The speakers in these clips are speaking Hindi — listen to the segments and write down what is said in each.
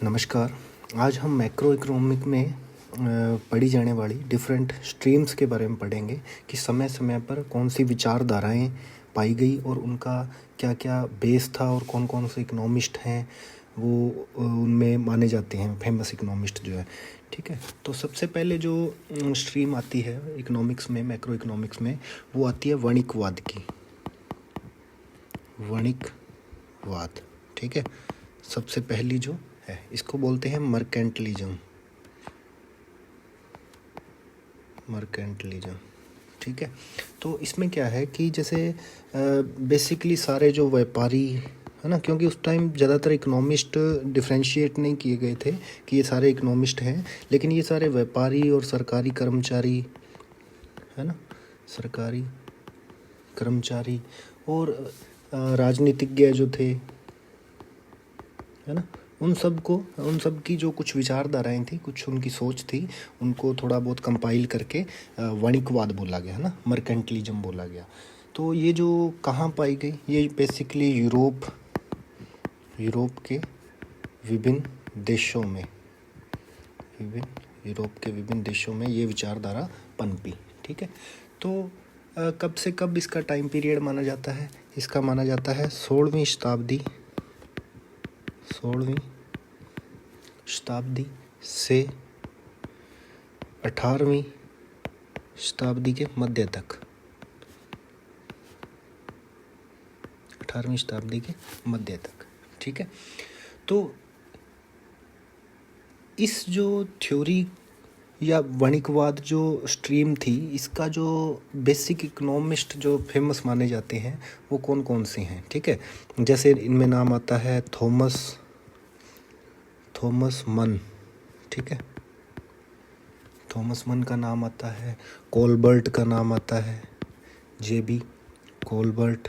नमस्कार। आज हम मैक्रो इकोनॉमिक में पढ़ी जाने वाली डिफरेंट स्ट्रीम्स के बारे में पढ़ेंगे कि समय समय पर कौन सी विचारधाराएं पाई गई और उनका क्या क्या बेस था और कौन कौन से इकोनॉमिस्ट हैं वो उनमें माने जाते हैं, फेमस इकोनॉमिस्ट जो है। ठीक है, तो सबसे पहले जो स्ट्रीम आती है इकोनॉमिक्स में, मैक्रो इकोनॉमिक्स में, वो आती है वणिकवाद की। वणिकवाद, ठीक है, सबसे पहली जो है इसको बोलते हैं मर्केंटलिज्म। ठीक है, तो इसमें क्या है कि जैसे बेसिकली सारे जो व्यापारी है ना, क्योंकि उस टाइम ज़्यादातर इकोनॉमिस्ट डिफ्रेंशिएट नहीं किए गए थे कि ये सारे इकोनॉमिस्ट हैं, लेकिन ये सारे व्यापारी और सरकारी कर्मचारी है ना, सरकारी कर्मचारी और राजनीतिज्ञ जो थे है ना, उन सब की जो कुछ विचारधाराएं थी, कुछ उनकी सोच थी, उनको थोड़ा बहुत कंपाइल करके वणिकवाद बोला गया है ना, मर्केंटलिज्म बोला गया। तो ये जो कहाँ पाई गई, ये बेसिकली यूरोप के विभिन्न देशों में ये विचारधारा पनपी। ठीक है, तो कब से कब इसका टाइम पीरियड माना जाता है? इसका माना जाता है 16वीं शताब्दी से 18वीं शताब्दी के मध्य तक। 18वीं शताब्दी के मध्य तक। ठीक है, तो इस जो थ्योरी या वणिकवाद जो स्ट्रीम थी, इसका जो बेसिक इकोनॉमिस्ट जो फेमस माने जाते हैं वो कौन कौन से हैं? ठीक है, जैसे इनमें नाम आता है थॉमस मन। ठीक है, थॉमस मन का नाम आता है, कोलबर्ट का नाम आता है, जेबी कोलबर्ट।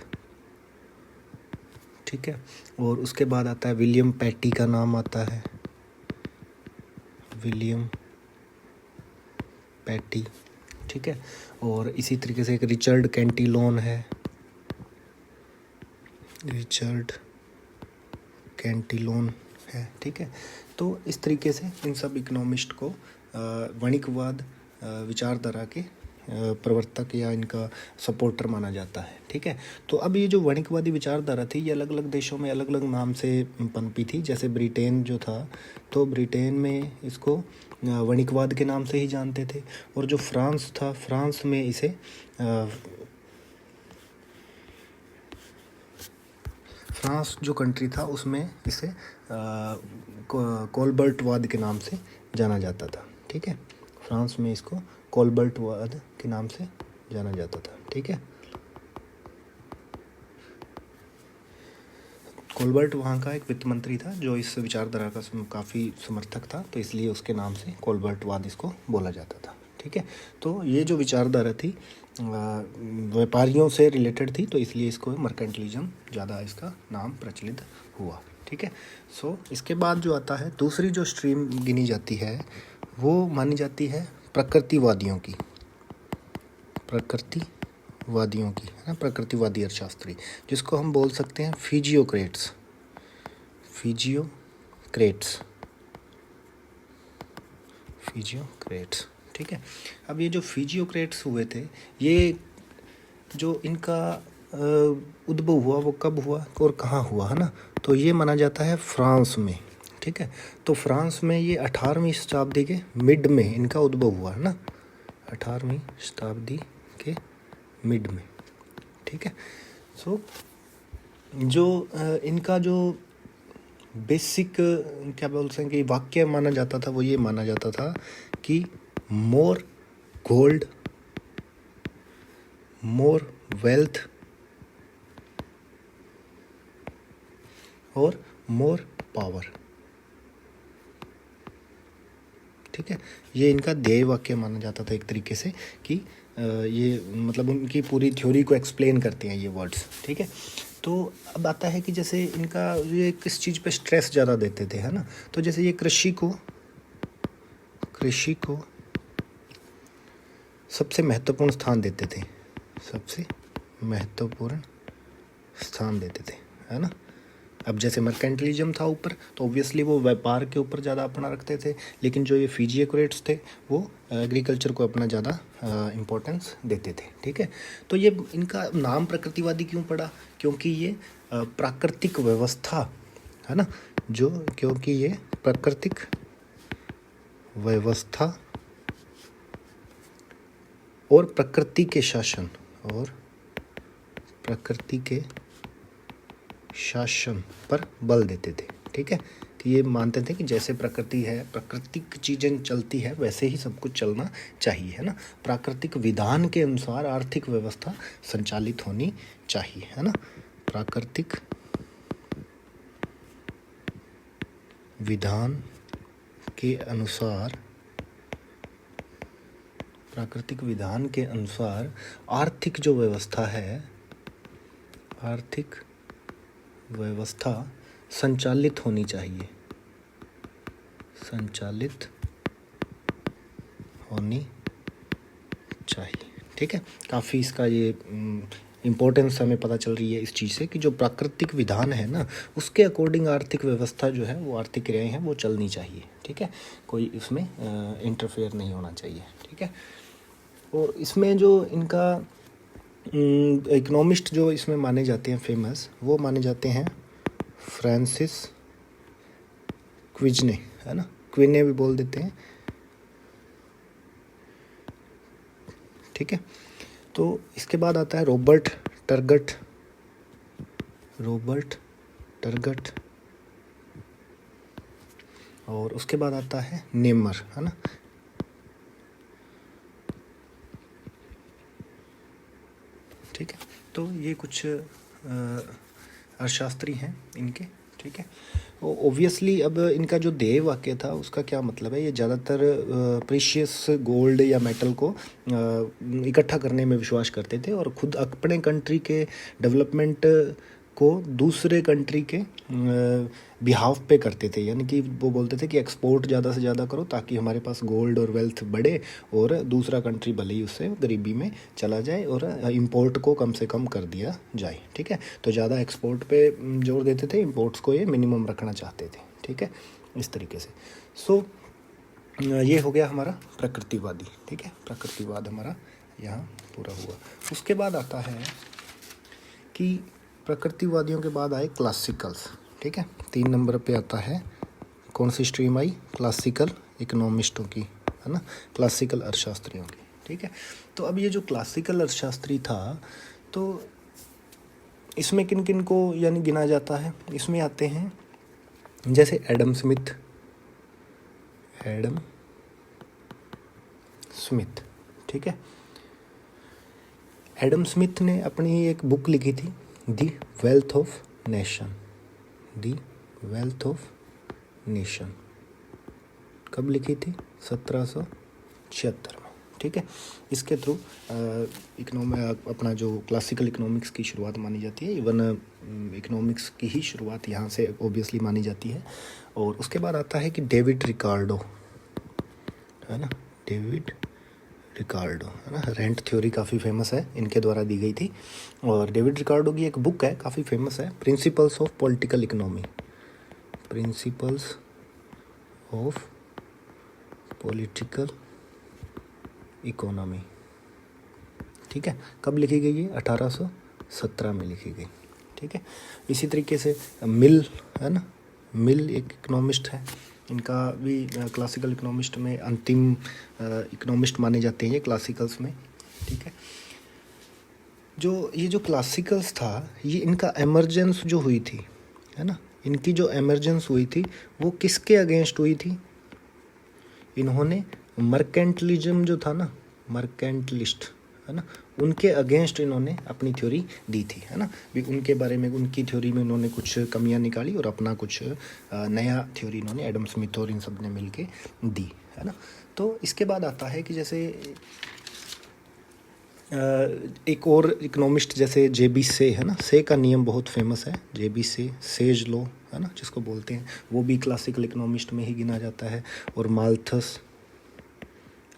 ठीक है, और उसके बाद आता है विलियम पैटी का नाम आता है, विलियम पैटी। ठीक है, और इसी तरीके से एक रिचर्ड कैंटिलोन है, ठीक है, तो इस तरीके से इन सब इकोनॉमिस्ट को वणिकवाद विचारधारा के प्रवर्तक या इनका सपोर्टर माना जाता है। ठीक है, तो अब ये जो वणिकवादी विचारधारा थी ये अलग अलग देशों में अलग अलग नाम से पनपी थी। जैसे ब्रिटेन जो था, तो ब्रिटेन में इसको वणिकवाद के नाम से ही जानते थे, और जो फ्रांस था, फ्रांस में इसे फ्रांस जो कंट्री था उसमें इसे कोलबर्टवाद के नाम से जाना जाता था। ठीक है, फ्रांस में इसको कोलबर्टवाद के नाम से जाना जाता था। ठीक है, कोलबर्ट वहाँ का एक वित्त मंत्री था जो इस विचारधारा का काफ़ी समर्थक था, तो इसलिए उसके नाम से कोलबर्टवाद इसको बोला जाता था। ठीक है, तो ये जो विचारधारा थी व्यापारियों से रिलेटेड थी, तो इसलिए इसको मर्केंटलिज्म ज़्यादा इसका नाम प्रचलित हुआ। ठीक है, सो इसके बाद जो आता है दूसरी जो स्ट्रीम गिनी जाती है वो मानी जाती है प्रकृतिवादियों की, है ना, प्रकृतिवादी अर्थशास्त्री, जिसको हम बोल सकते हैं फिजियोक्रेट्स। ठीक है, अब ये जो फिजियोक्रेट्स हुए थे, ये जो इनका उद्भव हुआ वो कब हुआ और कहाँ हुआ, है ना, तो ये माना जाता है फ्रांस में। ठीक है, तो फ्रांस में ये 18वीं शताब्दी के मिड में इनका उद्भव हुआ, है ना, 18वीं शताब्दी के मिड में। ठीक है, सो जो इनका जो बेसिक क्या बोलते हैं कि वाक्य माना जाता था, वो ये माना जाता था कि मोर गोल्ड, मोर वेल्थ और मोर पावर। ठीक है, ये इनका ध्येय वाक्य माना जाता था एक तरीके से कि ये मतलब उनकी पूरी थ्योरी को एक्सप्लेन करते हैं ये वर्ड्स। ठीक है, तो अब आता है कि जैसे इनका ये किस चीज़ पे स्ट्रेस ज़्यादा देते थे, है ना, तो जैसे ये कृषि को सबसे महत्वपूर्ण स्थान देते थे, है ना, अब जैसे मर्केंटलिज्म था ऊपर, तो ऑब्वियसली वो व्यापार के ऊपर ज़्यादा अपना रखते थे, लेकिन जो ये फिजियोक्रेट्स थे वो एग्रीकल्चर को अपना ज़्यादा इम्पोर्टेंस देते थे। ठीक है, तो ये इनका नाम प्रकृतिवादी क्यों पड़ा? क्योंकि ये प्राकृतिक व्यवस्था है ना, जो क्योंकि ये प्राकृतिक व्यवस्था और प्रकृति के शासन और प्रकृति के शासन पर बल देते थे। ठीक है, कि ये मानते थे कि जैसे प्रकृति है, प्राकृतिक चीज़ें चलती है, वैसे ही सब कुछ चलना चाहिए, है ना। प्राकृतिक विधान के अनुसार आर्थिक व्यवस्था संचालित होनी चाहिए, है ना। प्राकृतिक विधान के अनुसार, प्राकृतिक विधान के अनुसार आर्थिक जो व्यवस्था है, आर्थिक व्यवस्था संचालित होनी चाहिए, संचालित होनी चाहिए। ठीक है, काफ़ी इसका ये इम्पोर्टेंस हमें पता चल रही है इस चीज़ से कि जो प्राकृतिक विधान है ना, उसके अकॉर्डिंग आर्थिक व्यवस्था जो है, वो आर्थिक क्रियाएं हैं वो चलनी चाहिए। ठीक है, कोई इसमें इंटरफेयर नहीं होना चाहिए। ठीक है, और इसमें जो इनका इकोनॉमिस्ट जो इसमें माने जाते हैं फेमस, वो माने जाते हैं फ्रांसिस क्विजने, है ना, क्विने भी बोल देते हैं। ठीक है, तो इसके बाद आता है रॉबर्ट टर्गट, रॉबर्ट टर्गट, और उसके बाद आता है नेमर, है ना। ठीक है, तो ये कुछ अर्थशास्त्री हैं इनके। ठीक है, ओबियसली अब इनका जो ध्येय वाक्य था उसका क्या मतलब है, ये ज़्यादातर प्रीशियस गोल्ड या मेटल को इकट्ठा करने में विश्वास करते थे और खुद अपने कंट्री के डेवलपमेंट को दूसरे कंट्री के बिहाफ पे करते थे। यानी कि वो बोलते थे कि एक्सपोर्ट ज़्यादा से ज़्यादा करो ताकि हमारे पास गोल्ड और वेल्थ बढ़े और दूसरा कंट्री भले ही उससे गरीबी में चला जाए और इंपोर्ट को कम से कम कर दिया जाए। ठीक है, तो ज़्यादा एक्सपोर्ट पे जोर देते थे, इंपोर्ट्स को ये मिनिमम रखना चाहते थे। ठीक है, इस तरीके से। सो ये हो गया हमारा प्रकृतिवादी। ठीक है, प्रकृतिवाद हमारा यहाँ पूरा हुआ। उसके बाद आता है कि प्रकृतिवादियों के बाद आए क्लासिकल्स। ठीक है, 3 नंबर पे आता है कौन सी स्ट्रीम आई, क्लासिकल इकोनॉमिस्टों की, है ना, क्लासिकल अर्थशास्त्रियों की। ठीक है, तो अब ये जो क्लासिकल अर्थशास्त्री था, तो इसमें किन किन को यानी गिना जाता है, इसमें आते हैं जैसे एडम स्मिथ, एडम स्मिथ। ठीक है, एडम स्मिथ ने अपनी एक बुक लिखी थी, दी wealth of nation, the wealth of nation. कब लिखी थी? 1776 में। ठीक है, इसके थ्रू अपना जो क्लासिकल इकोनॉमिक्स की शुरुआत मानी जाती है, इवन इकोनॉमिक्स की ही शुरुआत यहाँ से ऑब्वियसली मानी जाती है। और उसके बाद आता है कि डेविड रिकार्डो, है ना, डेविड रिकार्डो, है ना, रेंट थ्योरी काफ़ी फेमस है, इनके द्वारा दी गई थी। और डेविड रिकार्डो की एक बुक है काफ़ी फेमस है, principles of political economy, principles of political economy. ठीक है, कब लिखी गई है? 1817 में लिखी गई। ठीक है, इसी तरीके से मिल, है ना, मिल एक इकोनॉमिस्ट है, इनका भी क्लासिकल इकोनॉमिस्ट में अंतिम इकोनॉमिस्ट माने जाते हैं ये क्लासिकल्स में। ठीक है, ये जो क्लासिकल्स था, ये इनका एमर्जेंस जो हुई थी, है ना, इनकी जो एमर्जेंस हुई थी वो किसके अगेंस्ट हुई थी? इन्होंने मर्केंटलिज्म जो था ना, मर्केंटलिस्ट, है ना, उनके अगेंस्ट इन्होंने अपनी थ्योरी दी थी, है ना। भी उनके बारे में, उनकी थ्योरी में इन्होंने कुछ कमियां निकाली और अपना कुछ नया थ्योरी इन्होंने एडम स्मिथ और इन सब ने मिल के दी, है ना। तो इसके बाद आता है कि जैसे एक और इकोनॉमिस्ट जैसे जेबी से, है ना, से का नियम बहुत फेमस है, जेबी से, सेज लॉ, है ना, जिसको बोलते हैं, वो भी क्लासिकल इकोनॉमिस्ट में ही गिना जाता है। और माल्थस,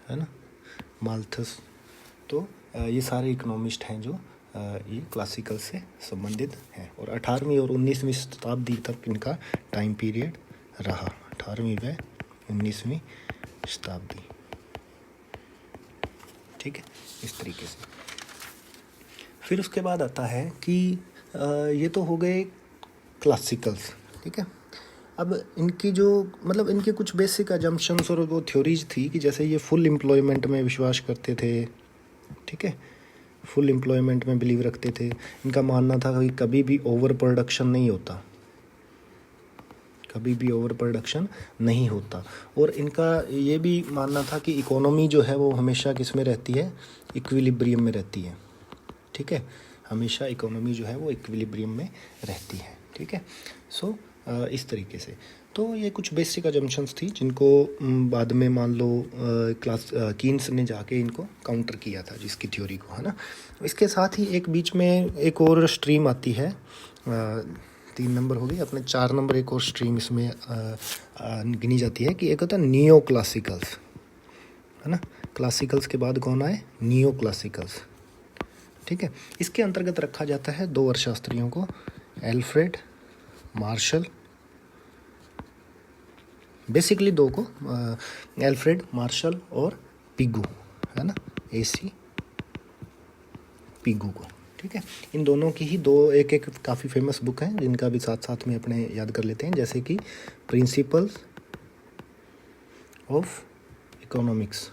है ना, माल्थस, तो ये सारे इकोनॉमिस्ट हैं जो ये क्लासिकल से संबंधित है। और 18वीं और 19वीं शताब्दी तक इनका टाइम पीरियड रहा, 18वीं व 19वीं शताब्दी। ठीक है, इस तरीके से। फिर उसके बाद आता है कि ये तो हो गए क्लासिकल्स। ठीक है, अब इनकी जो मतलब इनके कुछ बेसिक अजम्पशंस और वो थ्योरीज थी कि जैसे ये फुल एम्प्लॉयमेंट में विश्वास करते थे। ठीक है, फुल एम्प्लॉयमेंट में बिलीव रखते थे। इनका मानना था कि कभी भी ओवर प्रोडक्शन नहीं होता, कभी भी ओवर प्रोडक्शन नहीं होता। और इनका ये भी मानना था कि इकोनॉमी जो है वो हमेशा किस में रहती है, इक्विलिब्रियम में रहती है। ठीक है, हमेशा इकोनॉमी जो है वो इक्विलिब्रियम में रहती है। ठीक है, सो इस तरीके से तो ये कुछ बेसिक अजम्पशंस थी जिनको बाद में मान लो कीन्स ने जाके इनको काउंटर किया था, जिसकी थ्योरी को, है ना। इसके साथ ही एक बीच में एक और स्ट्रीम आती है, 3 नंबर हो गई, अपने 4 नंबर एक और स्ट्रीम इसमें गिनी जाती है कि एक होता है नियो क्लासिकल्स, है ना। क्लासिकल्स के बाद कौन आए, नियो क्लासिकल्स। ठीक है, इसके अंतर्गत रखा जाता है 2 अर्थशास्त्रियों को, एल्फ्रेड मार्शल, बेसिकली 2 को, एल्फ्रेड मार्शल और पिगू, है ना, AC पिगू को। ठीक है, इन दोनों की ही 2 एक काफ़ी फेमस बुक हैं जिनका भी साथ साथ में अपने याद कर लेते हैं, जैसे कि प्रिंसिपल्स ऑफ इकोनॉमिक्स।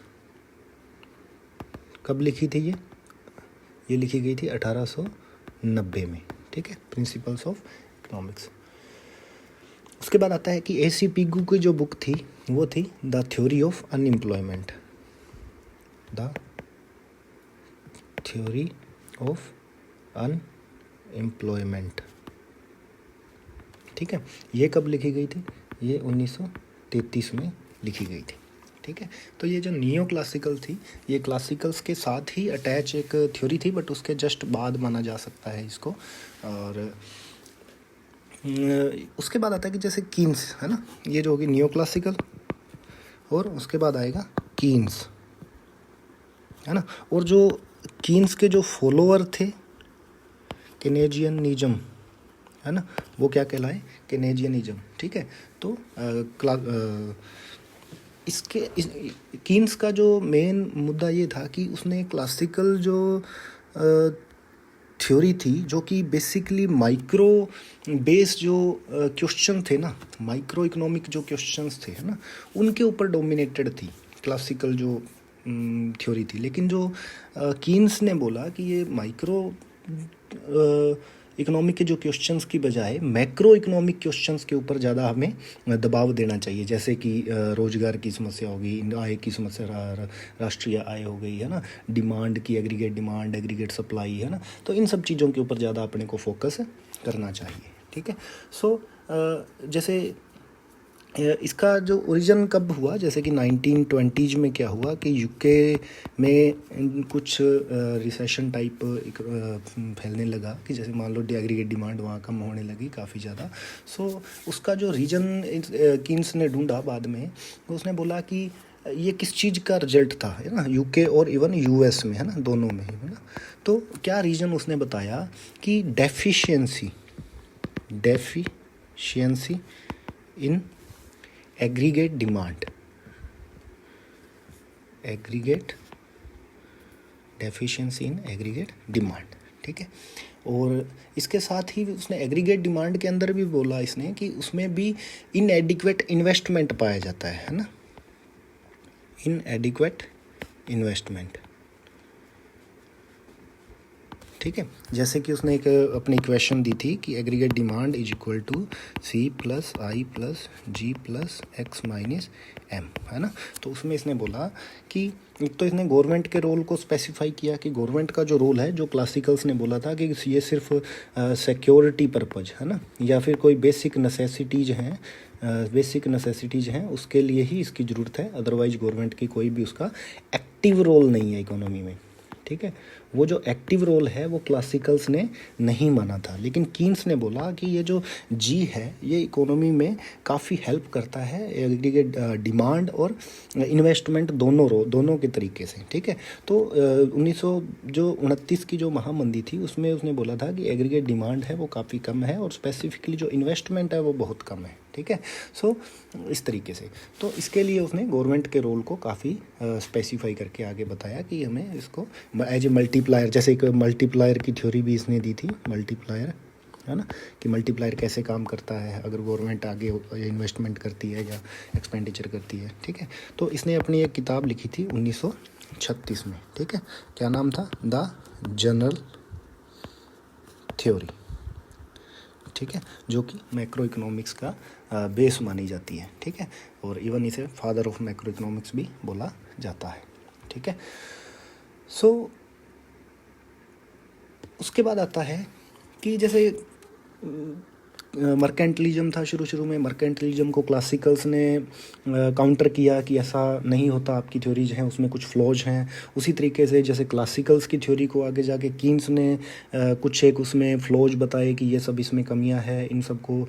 कब लिखी थी ये लिखी गई थी 1890 में। ठीक है, प्रिंसिपल्स ऑफ इकोनॉमिक्स। उसके बाद आता है कि AC पिगू की जो बुक थी वो थी the theory of unemployment, the theory of unemployment. ठीक है, ये कब लिखी गई थी, ये 1933 में लिखी गई थी। ठीक है, तो ये जो नियो क्लासिकल थी, ये क्लासिकल्स के साथ ही अटैच एक थ्योरी थी, बट उसके जस्ट बाद माना जा सकता है इसको। और उसके बाद आता है कि जैसे कीन्स, है ना, ये जो होगी नियो क्लासिकल, और उसके बाद आएगा कीन्स, है ना। और जो कीन्स के जो फॉलोअर थे केनेजियनिज्म, है ना, वो क्या कहलाए, केनेजियनिज्म। ठीक है, तो कीन्स का जो मेन मुद्दा ये था कि उसने क्लासिकल जो थ्योरी थी, जो कि बेसिकली माइक्रो बेस जो क्वेश्चन थे ना, माइक्रो इकोनॉमिक जो क्वेश्चंस थे, है ना, उनके ऊपर डोमिनेटेड थी क्लासिकल जो थ्योरी थी। लेकिन जो कीन्स ने बोला कि ये माइक्रो इकोनॉमिक के जो क्वेश्चंस की बजाय मैक्रो इकोनॉमिक क्वेश्चंस के ऊपर ज़्यादा हमें दबाव देना चाहिए, जैसे कि रोजगार की समस्या होगी, आय की समस्या, राष्ट्रीय आय हो गई, है ना, डिमांड की एग्रीगेट डिमांड, एग्रीगेट सप्लाई, है ना। तो इन सब चीज़ों के ऊपर ज़्यादा अपने को फोकस करना चाहिए। ठीक है, सो जैसे इसका जो ओरिजिन कब हुआ, जैसे कि 1920s में क्या हुआ कि यूके में कुछ रिसेशन टाइप फैलने लगा, कि जैसे मान लो एग्रीगेट डिमांड वहाँ कम होने लगी काफ़ी ज़्यादा। सो उसका जो रीजन कीन्स ने ढूंढा बाद में, उसने बोला कि ये किस चीज़ का रिजल्ट था, है ना, यूके और इवन US में, है ना, दोनों में ही, है ना। तो क्या रीजन उसने बताया कि deficiency in aggregate demand, deficiency in aggregate demand. ठीक है, और इसके साथ ही उसने एग्रीगेट डिमांड के अंदर भी बोला इसने कि उसमें भी इनएडिक्वेट इन्वेस्टमेंट पाया जाता है ना, इनएडिक्वेट इन्वेस्टमेंट। ठीक है, जैसे कि उसने एक अपनी इक्वेशन दी थी कि aggregate demand is equal to C + I + G + X - M, है ना। तो उसमें इसने बोला कि एक तो इसने गवर्नमेंट के रोल को स्पेसिफाई किया कि गवर्नमेंट का जो रोल है, जो क्लासिकल्स ने बोला था कि ये सिर्फ सिक्योरिटी पर्पज, है ना, या फिर कोई बेसिक नेसेसिटीज़ हैं उसके लिए ही इसकी ज़रूरत है, अदरवाइज गवर्नमेंट की कोई भी उसका एक्टिव रोल नहीं है इकोनॉमी में। ठीक है, वो जो एक्टिव रोल है वो क्लासिकल्स ने नहीं माना था, लेकिन कीन्स ने बोला कि ये जो जी है ये इकोनॉमी में काफ़ी हेल्प करता है एग्रीगेट डिमांड और इन्वेस्टमेंट दोनों के तरीके से, ठीक है। तो 1929 की जो महामंदी थी उसमें उसने बोला था कि एग्रीगेट डिमांड है वो काफ़ी कम है और स्पेसिफिकली जो इन्वेस्टमेंट है वो बहुत कम है, ठीक है। सो इस तरीके से तो इसके लिए उसने गवर्नमेंट के रोल को काफ़ी स्पेसिफाई करके आगे बताया कि हमें इसको एज ए मल्टीप्लायर, जैसे एक मल्टीप्लायर की थ्योरी भी इसने दी थी, मल्टीप्लायर है ना, कि मल्टीप्लायर कैसे काम करता है अगर गवर्नमेंट आगे इन्वेस्टमेंट करती है या एक्सपेंडिचर करती है, ठीक है। तो इसने अपनी एक किताब लिखी थी 1936 में, ठीक है। क्या नाम था? द जनरल थ्योरी, ठीक है, जो कि मैक्रो इकोनॉमिक्स का बेस मानी जाती है, ठीक है। और इवन इसे फादर ऑफ मैक्रो इकोनॉमिक्स भी बोला जाता है, ठीक है। सो उसके बाद आता है कि जैसे मर्केंटलिज्म था शुरू में, मर्केंटलिज्म को क्लासिकल्स ने काउंटर किया कि ऐसा नहीं होता, आपकी थ्योरीज हैं उसमें कुछ फ्लॉज हैं। उसी तरीके से जैसे क्लासिकल्स की थ्योरी को आगे जाके कीन्स ने कुछ एक उसमें फ्लॉज बताए कि ये सब इसमें कमियां हैं, इन सब को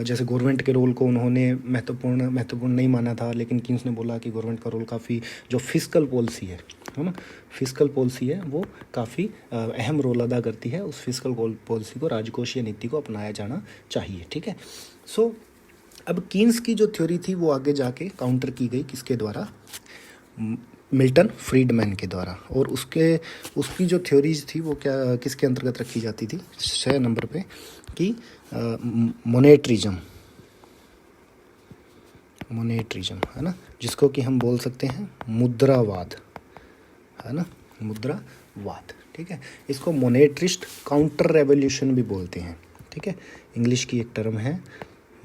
जैसे गवर्नमेंट के रोल को उन्होंने महत्वपूर्ण नहीं माना था, लेकिन कीन्स ने बोला कि गवर्नमेंट का रोल काफ़ी, जो फिस्कल पॉलिसी है ना, फिस्कल पॉलिसी है वो काफ़ी अहम रोल अदा करती है, उस फिस्कल पॉलिसी को, राजकोषीय नीति को अपनाया जाना चाहिए, ठीक है। सो अब कीन्स की जो थ्योरी थी वो आगे जाके काउंटर की गई किसके द्वारा? मिल्टन फ्रीडमैन के द्वारा। और उसकी जो थ्योरीज थी वो क्या किसके अंतर्गत रखी जाती थी? 6 नंबर पे कि मोनेटरिज्म है ना, जिसको कि हम बोल सकते हैं मुद्रावाद, है ना, मुद्रावाद, ठीक है। इसको मोनेटरिस्ट काउंटर रेवोल्यूशन भी बोलते हैं, ठीक है। इंग्लिश की एक टर्म है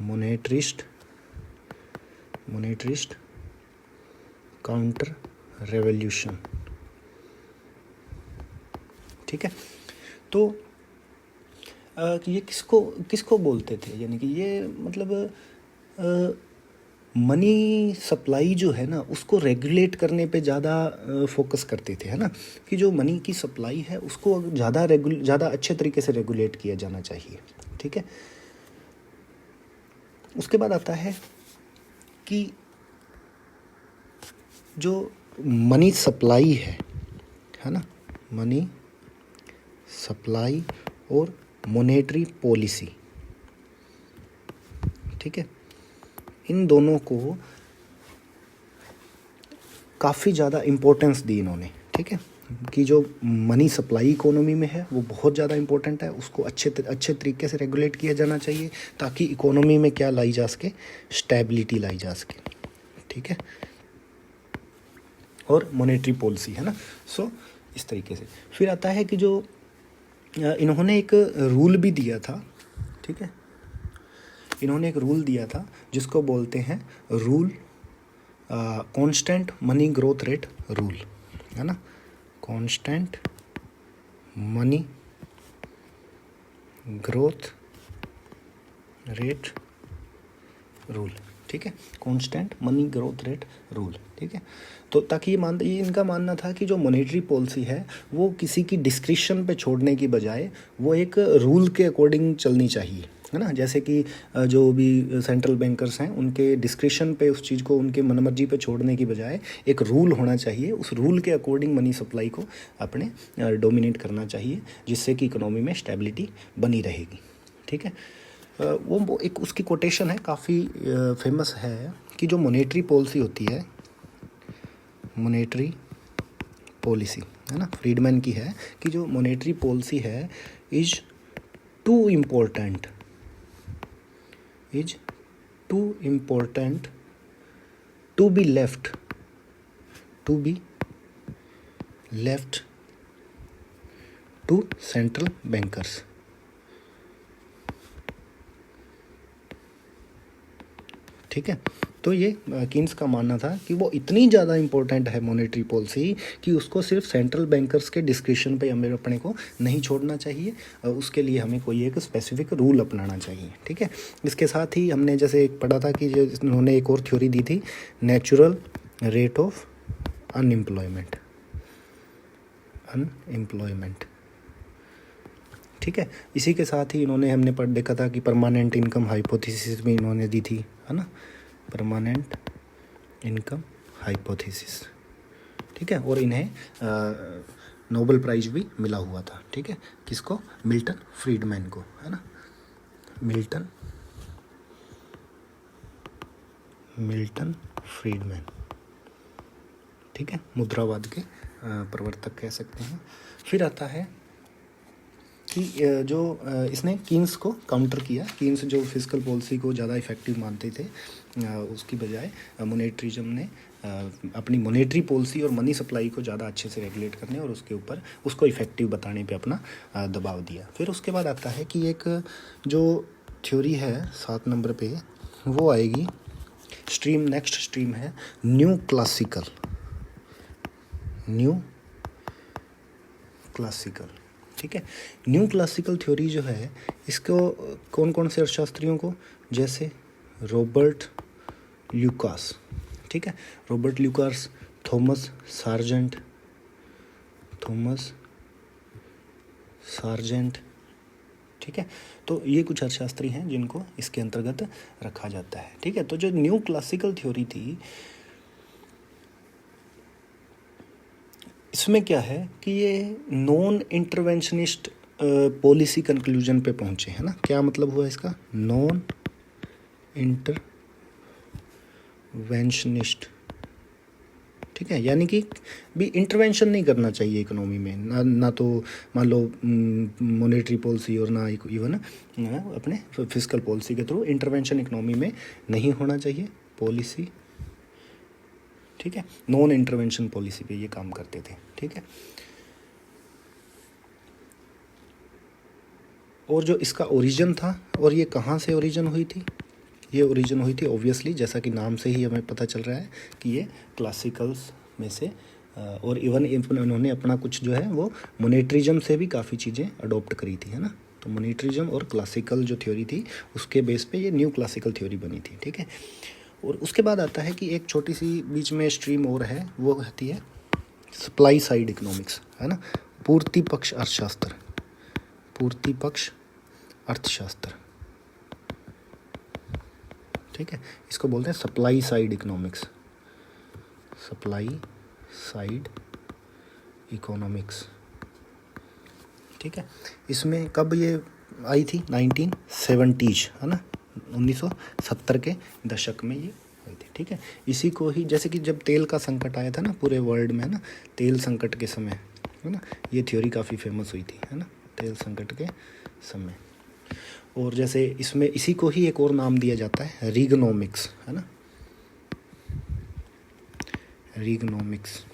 मोनेटरिस्ट काउंटर रेवोल्यूशन, ठीक है। तो ये किसको बोलते थे? यानी कि ये मतलब मनी सप्लाई जो है ना उसको रेगुलेट करने पे ज़्यादा फोकस करते थे, है ना, कि जो मनी की सप्लाई है उसको ज़्यादा अच्छे तरीके से रेगुलेट किया जाना चाहिए, ठीक है। उसके बाद आता है कि जो मनी सप्लाई है ना, मनी सप्लाई और मॉनेटरी पॉलिसी, ठीक है, इन दोनों को काफ़ी ज़्यादा इम्पोर्टेंस दी इन्होंने, ठीक है, कि जो मनी सप्लाई इकोनॉमी में है वो बहुत ज़्यादा इम्पोर्टेंट है, उसको अच्छे तरीके से रेगुलेट किया जाना चाहिए ताकि इकोनॉमी में क्या लाई जा सके? स्टेबिलिटी लाई जा सके, ठीक है। और मॉनेटरी पॉलिसी, है ना। सो इस तरीके से फिर आता है कि जो इन्होंने एक रूल भी दिया था, ठीक है, इन्होंने एक रूल दिया था जिसको बोलते हैं rule constant money growth rate rule, है ना, constant money growth rate rule, ठीक है, constant money growth rate rule, ठीक है। तो ताकि ये इनका मानना था कि जो मॉनेटरी पॉलिसी है वो किसी की डिस्क्रिशन पे छोड़ने की बजाय वो एक रूल के अकॉर्डिंग चलनी चाहिए, है ना। जैसे कि जो भी सेंट्रल बैंकर्स हैं उनके डिस्क्रिशन पे उस चीज़ को उनके मनमर्जी पे छोड़ने की बजाय एक रूल होना चाहिए, उस रूल के अकॉर्डिंग मनी सप्लाई को अपने डोमिनेट करना चाहिए, जिससे कि इकोनॉमी में स्टेबिलिटी बनी रहेगी, ठीक है। वो एक उसकी कोटेशन है काफ़ी फेमस है कि जो मॉनेटरी पॉलिसी होती है, मॉनेटरी पॉलिसी, है ना, फ्रीडमैन की है कि जो मॉनेटरी पॉलिसी है is too important to be left to central bankers, ठीक है। तो ये कीन्स का मानना था कि वो इतनी ज़्यादा इम्पोर्टेंट है मॉनेटरी पॉलिसी कि उसको सिर्फ सेंट्रल बैंकर्स के डिस्क्रिप्शन पे हमें अपने को नहीं छोड़ना चाहिए, उसके लिए हमें कोई एक स्पेसिफिक रूल अपनाना चाहिए, ठीक है। इसके साथ ही हमने जैसे एक पढ़ा था कि उन्होंने एक और थ्योरी दी थी natural rate of unemployment, unemployment. ठीक है, इसी के साथ ही इन्होंने हमने पढ़ देखा था कि परमानेंट इनकम हाइपोथेसिस भी इन्होंने दी थी, है ना, परमानेंट इनकम हाइपोथेसिस। ठीक है, और इन्हें नोबेल प्राइज भी मिला हुआ था। ठीक है, किसको? मिल्टन फ्रीडमैन को, है ना, मिल्टन फ्रीडमैन। ठीक है, मुद्रावाद के प्रवर्तक कह सकते हैं। फिर आता है कि जो इसने कीन्स को काउंटर किया। कीन्स जो फिस्कल पॉलिसी को ज़्यादा इफ़ेक्टिव मानते थे, उसकी बजाय मोनेटरिज्म ने अपनी मोनेटरी पॉलिसी और मनी सप्लाई को ज़्यादा अच्छे से रेगुलेट करने और उसके ऊपर उसको इफ़ेक्टिव बताने पे अपना दबाव दिया। फिर उसके बाद आता है कि एक जो थ्योरी है 7 नंबर पे, वो आएगी स्ट्रीम, नेक्स्ट स्ट्रीम है न्यू क्लासिकल। ठीक है, न्यू क्लासिकल थ्योरी जो है, इसको कौन कौन से अर्थशास्त्रियों को, जैसे रॉबर्ट ल्यूकास। ठीक है, रॉबर्ट ल्यूकास, थॉमस सार्जेंट। ठीक है, तो ये कुछ अर्थशास्त्री हैं जिनको इसके अंतर्गत रखा जाता है। ठीक है, तो जो न्यू क्लासिकल थ्योरी थी, इसमें क्या है कि ये नॉन इंटरवेंशनिस्ट पॉलिसी कंक्लूजन पे पहुंचे, है ना। क्या मतलब हुआ इसका? Non interventionist. ठीक है, यानी कि भी इंटरवेंशन नहीं करना चाहिए इकोनॉमी में, ना तो मान लो मॉनेटरी पॉलिसी और ना इवन अपने फिस्कल पॉलिसी के थ्रू इंटरवेंशन इकोनॉमी में नहीं होना चाहिए पॉलिसी। ठीक है, नॉन इंटरवेंशन पॉलिसी पे ये काम करते थे। ठीक है, और जो इसका ओरिजिन था, और ये कहाँ से ओरिजिन हुई थी? ये ओरिजिन हुई थी ऑब्वियसली, जैसा कि नाम से ही हमें पता चल रहा है कि ये क्लासिकल्स में से, और इवन उन्होंने अपना कुछ जो है वो मोनेटरिज्म से भी काफ़ी चीज़ें अडॉप्ट करी थी, है ना। तो मोनेटरिज्म और क्लासिकल जो थ्योरी थी, उसके बेस पे ये न्यू क्लासिकल थ्योरी बनी थी। ठीक है, और उसके बाद आता है कि एक छोटी सी बीच में स्ट्रीम और है, वो कहती है सप्लाई साइड इकोनॉमिक्स, है ना, पूर्ति पक्ष अर्थशास्त्र। ठीक है, इसको बोलते हैं सप्लाई साइड इकोनॉमिक्स। ठीक है, इसमें कब ये आई थी? 1970s, है ना, 1970 के दशक में ये हुई थी। ठीक है, इसी को ही, जैसे कि जब तेल का संकट आया था ना पूरे वर्ल्ड में, है ना, तेल संकट के समय, है ना, ये थ्योरी काफ़ी फेमस हुई थी, है ना, तेल संकट के समय। और जैसे इसमें इसी को ही एक और नाम दिया जाता है रीगनोमिक्स, है ना, रीगनोमिक्स।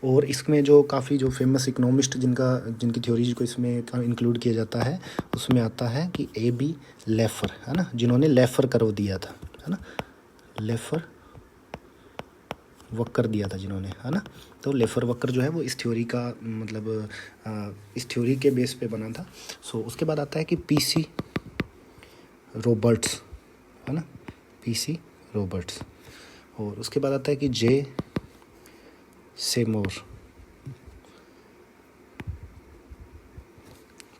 और इसमें जो काफ़ी जो फेमस इकोनॉमिस्ट जिनकी थ्योरीज को इसमें इंक्लूड किया जाता है, उसमें आता है कि A.B. लेफर, है ना, जिन्होंने लेफर कर्व दिया था, है ना, लेफर वक्र दिया था जिन्होंने, है ना। तो लेफर वक्र जो है वो इस थ्योरी का मतलब इस थ्योरी के बेस पे बना था। सो उसके बाद आता है कि P.C. रॉबर्ट्स, है ना, P.C. रॉबर्ट्स। और उसके बाद आता है कि J. सेमोर।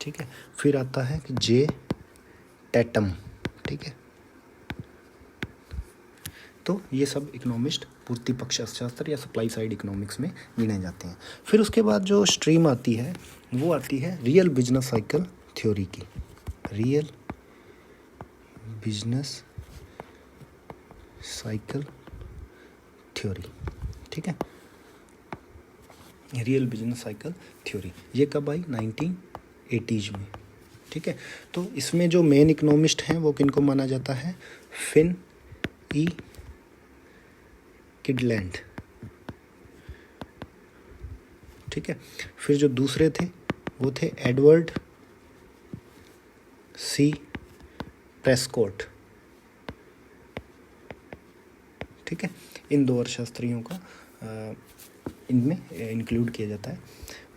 ठीक है, फिर आता है कि J. टैटम। ठीक है, तो ये सब इकोनॉमिस्ट पूर्ति पक्ष अर्थशास्त्र या सप्लाई साइड इकोनॉमिक्स में गिने जाते हैं। फिर उसके बाद जो स्ट्रीम आती है, वो आती है रियल बिजनेस साइकिल थ्योरी की। Real business cycle theory. ठीक है, रियल बिजनेस साइकिल थ्योरी ये कब आई? 1980s में। ठीक है, तो इसमें जो मेन इकोनॉमिस्ट हैं वो किनको माना जाता है? फिन ई किडलैंड। ठीक है, फिर जो दूसरे थे वो थे एडवर्ड सी प्रेस्कॉट। ठीक है, इन दो अर्थशास्त्रियों का इनमें इंक्लूड किया जाता है।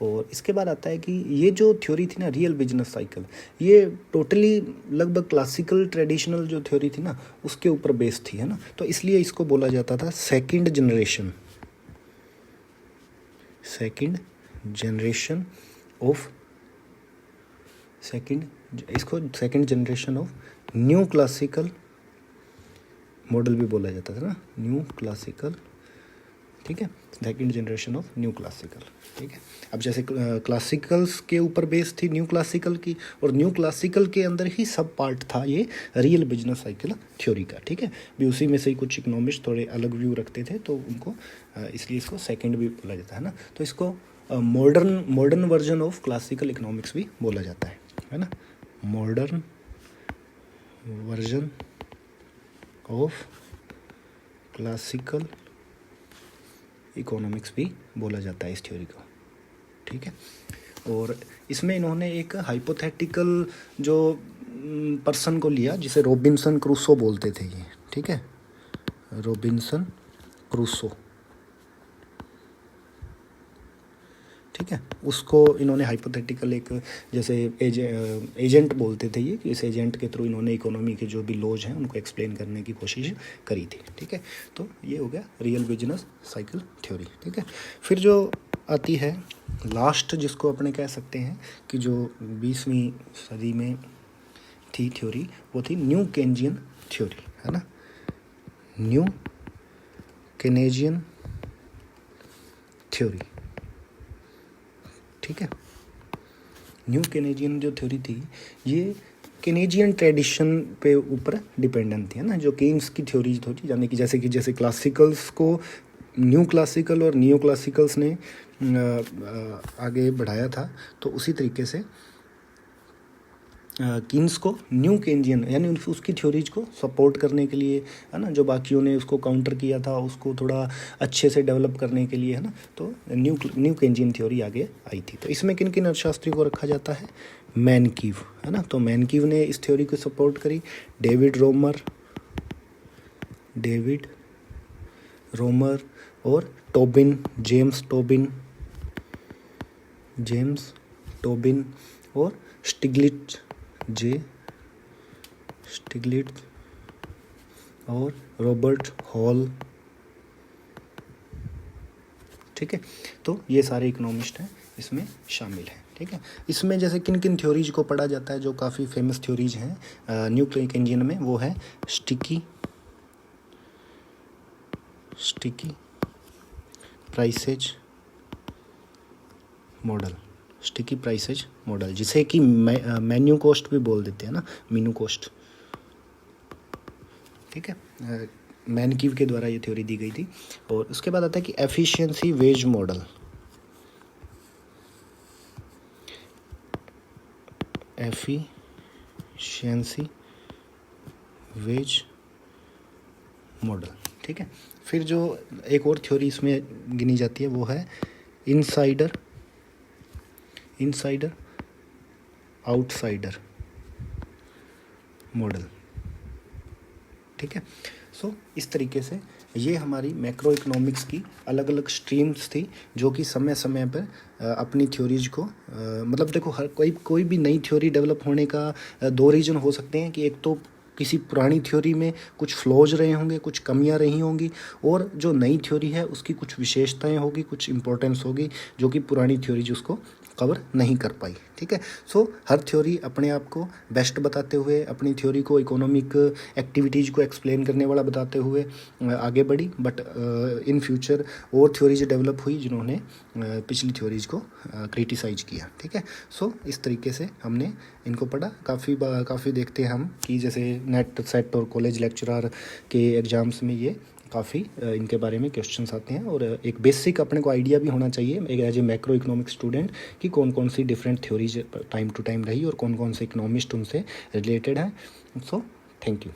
और इसके बाद आता है कि ये जो थ्योरी थी ना रियल बिजनेस साइकिल, ये टोटली लगभग क्लासिकल ट्रेडिशनल जो थ्योरी थी ना उसके ऊपर बेस्ड थी, है ना। तो इसलिए इसको बोला जाता था सेकंड जनरेशन ऑफ इसको second generation of new classical model भी बोला जाता था ना, न्यू क्लासिकल, ठीक है, second generation of new classical, ठीक है। अब जैसे क्लासिकल्स के ऊपर बेस थी न्यू क्लासिकल की, और न्यू क्लासिकल के अंदर ही सब पार्ट था ये रियल बिजनेस साइकिल थ्योरी का, ठीक है। भी उसी में से ही कुछ इकोनॉमिस्ट थोड़े अलग व्यू रखते थे, तो उनको इसलिए इसको सेकंड भी बोला जाता है ना। तो इसको modern version of classical economics भी बोला जाता है ना, modern version of classical economics भी बोला जाता है इस थ्योरी को, ठीक है। और इसमें इन्होंने एक हाइपोथेटिकल जो पर्सन को लिया जिसे रॉबिन्सन क्रूसो बोलते थे ये, ठीक है, रॉबिन्सन क्रूसो, ठीक है। उसको इन्होंने हाइपोथेटिकल एक जैसे एजेंट बोलते थे ये, कि इस एजेंट के थ्रू इन्होंने इकोनॉमी के जो भी लॉज हैं उनको एक्सप्लेन करने की कोशिश करी थी, ठीक है। तो ये हो गया रियल बिजनेस साइकिल थ्योरी, ठीक है। फिर जो आती है लास्ट, जिसको अपने कह सकते हैं कि जो 20वीं सदी में थी थ्योरी, वो थी न्यू केन्जियन थ्योरी, है ना, न्यू केनेजियन थ्योरी, ठीक है। न्यू केनेजियन जो थ्योरी थी ये केनेजियन ट्रेडिशन पे ऊपर डिपेंडेंट थी, है ना, जो केन्स की थ्योरी थी, यानी कि जैसे क्लासिकल्स को न्यू क्लासिकल और नियो क्लासिकल्स ने आगे बढ़ाया था, तो उसी तरीके से कीन्स को न्यू केन्जियन यानी उसकी थ्योरीज को सपोर्ट करने के लिए, है ना, जो बाकियों ने उसको काउंटर किया था उसको थोड़ा अच्छे से डेवलप करने के लिए, है ना, तो न्यू केन्जियन थ्योरी आगे आई थी। तो इसमें किन किन अर्थशास्त्री को रखा जाता है, मैनकीव, है ना, तो मैनकीव ने इस थ्योरी को सपोर्ट करी, डेविड रोमर और टोबिन, जेम्स टोबिन और स्टिग्लिट्ज और रॉबर्ट हॉल, ठीक है। तो ये सारे इकोनॉमिस्ट हैं इसमें शामिल हैं, ठीक है। इसमें जैसे किन किन थ्योरीज को पढ़ा जाता है जो काफ़ी फेमस थ्योरीज हैं न्यू केन्जियन में, वो है स्टिकी प्राइसेज मॉडल, जिसे कि मेन्यू कॉस्ट भी बोल देते हैं ना, मीनू कॉस्ट, ठीक है। मैनकीव के द्वारा ये थ्योरी दी गई थी। और उसके बाद आता है कि एफिशिएंसी वेज मॉडल, ठीक है। फिर जो एक और थ्योरी इसमें गिनी जाती है वो है इनसाइडर आउटसाइडर मॉडल, ठीक है। सो इस तरीके से ये हमारी मैक्रो इकोनॉमिक्स की अलग अलग स्ट्रीम्स थी, जो कि समय समय पर अपनी थ्योरीज को मतलब देखो, हर कोई भी नई थ्योरी डेवलप होने का दो रीज़न हो सकते हैं, कि एक तो किसी पुरानी थ्योरी में कुछ फ्लॉज रहे होंगे, कुछ कमियां रही होंगी, और जो नई थ्योरी है उसकी कुछ विशेषताएं होगी, कुछ इंपॉर्टेंस होगी जो कि पुरानी थ्योरी जिसको कवर नहीं कर पाई, ठीक है। सो हर थ्योरी अपने आप को बेस्ट बताते हुए, अपनी थ्योरी को इकोनॉमिक एक्टिविटीज़ को एक्सप्लेन करने वाला बताते हुए आगे बढ़ी। बट इन फ्यूचर और थ्योरीज डेवलप हुई जिन्होंने पिछली थ्योरीज को क्रिटिसाइज किया, ठीक है। सो इस तरीके से हमने इनको पढ़ा। काफ़ी देखते हैं हम कि जैसे नेट सेट और कॉलेज लेक्चरर के एग्ज़ाम्स में ये काफ़ी इनके बारे में क्वेश्चंस आते हैं, और एक बेसिक अपने को आइडिया भी होना चाहिए एक as a macro economic student कि कौन कौन सी different theories time to time रही और कौन कौन से इकोनॉमिस्ट उनसे रिलेटेड हैं। So thank you.